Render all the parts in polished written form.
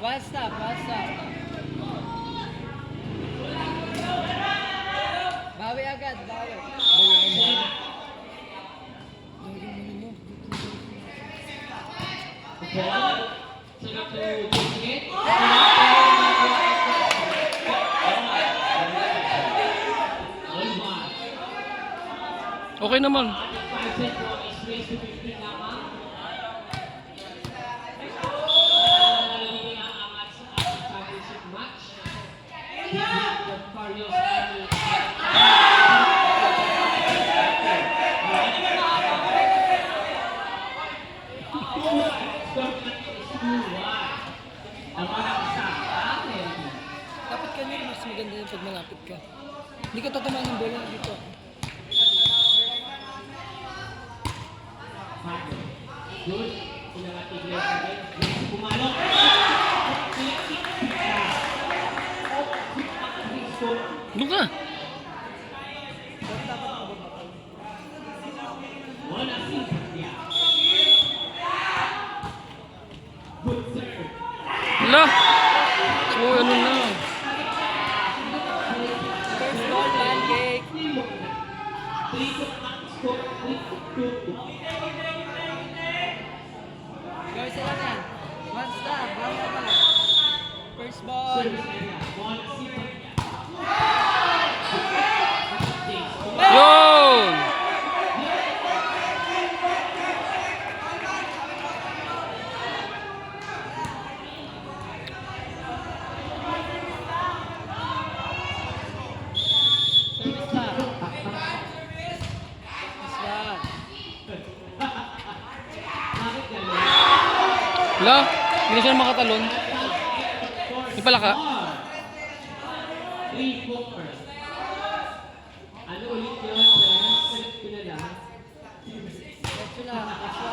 One stop, one stop. Bawi agad, bawi. Okay naman. Dapat kanina mas maganda yung pag malapit ka. Hindi ka tatamaan ng bola dito. Doon ka. Hala. So ano na. First ball, pancake. Gawin sila na yan. One stop, bawal pa. First ball. Yun. Service stop. Stop. Hala. Hindi siya makatalon. Di pala ka. Let's go na. Let's go.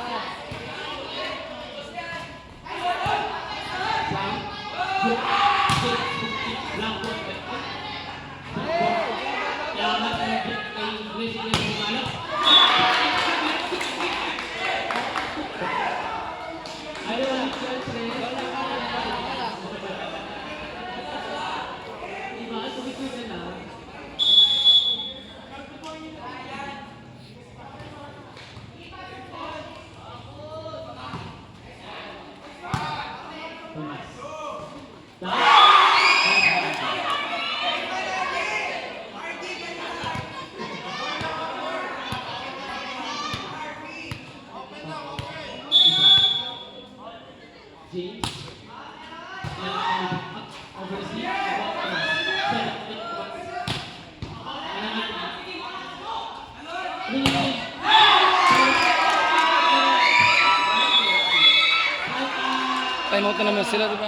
Time out na naman sila, di ba?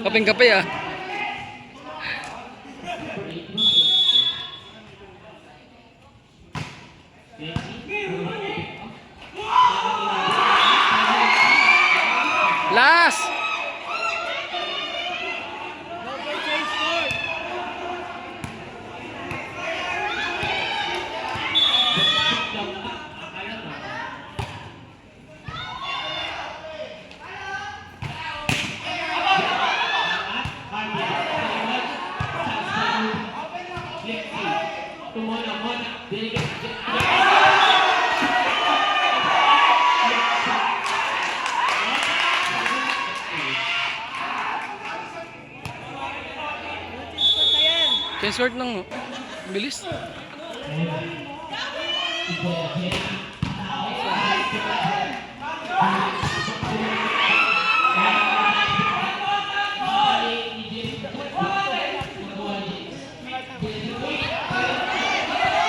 Kapeng-kape ah. Last! Short ng bilis.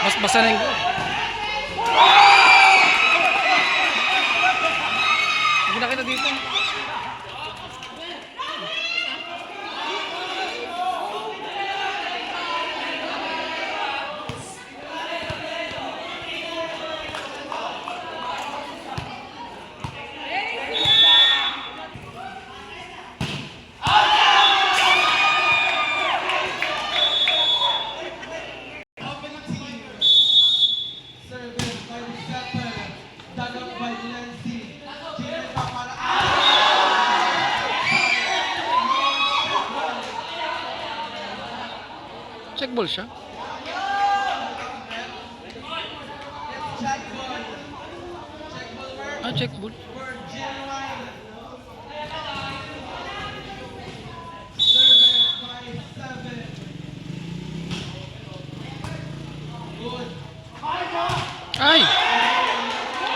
Mas basa na yung hindi na kita dito. Check ball siya. Ah, check ball. Ay!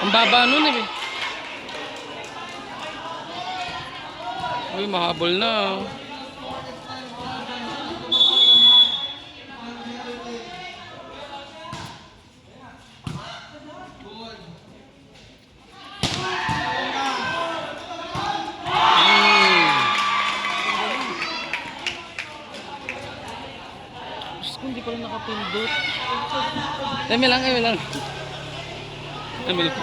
Ang baba nun eh. Uy, mahabol na. Diyos ko, hindi pa rin nakapindot. Eme lang, eme lang. Eme lang.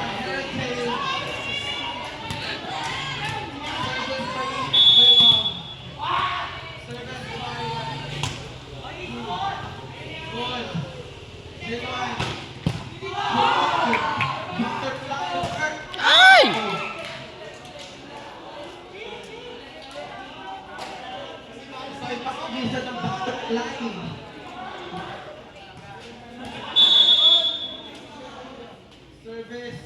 Ay! Service.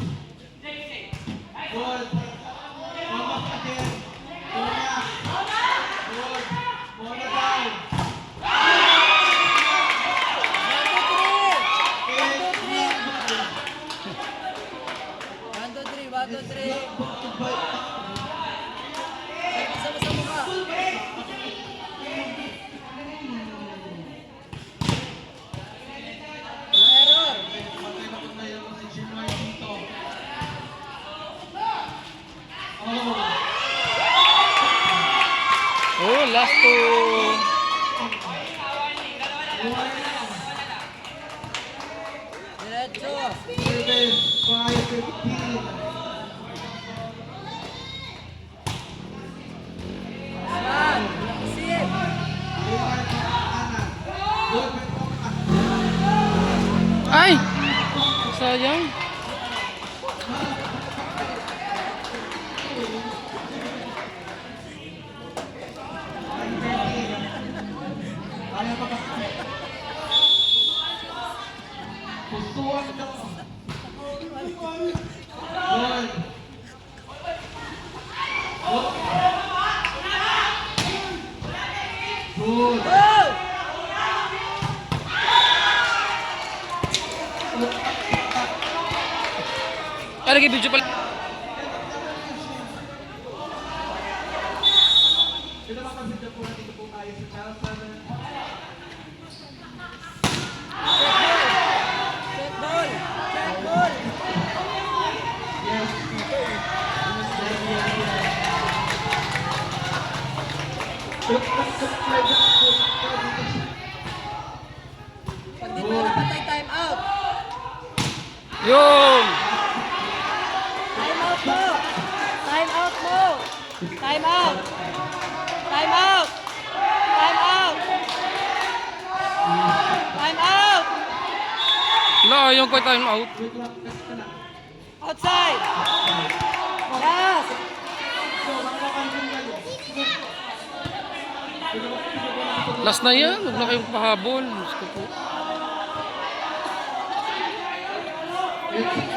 Goal. Thomas again. Thomas. Goal. Bola down. One, two, three. One, two, three. Sama-sama ka. Error. Patay na kung tayo si Jimmy dito. Oh, last two. Diretso. Service. 5-15. Saan? Isip. Ay! Sayang. Pusuan ka. Good. Go! Ay, lagi video pala. Pinapakabidya po natin po tayo sa Charles Seven. Check ball. Check ball. Yes. Pag di mo napatay, time out. Yung! Time out mo. Time out mo. Time out. Time out. Time out. Time out. Wala, yung ko time out. Outside. Yes. Last na yan. Huwag na kayong pahabol. Gusto ko. It's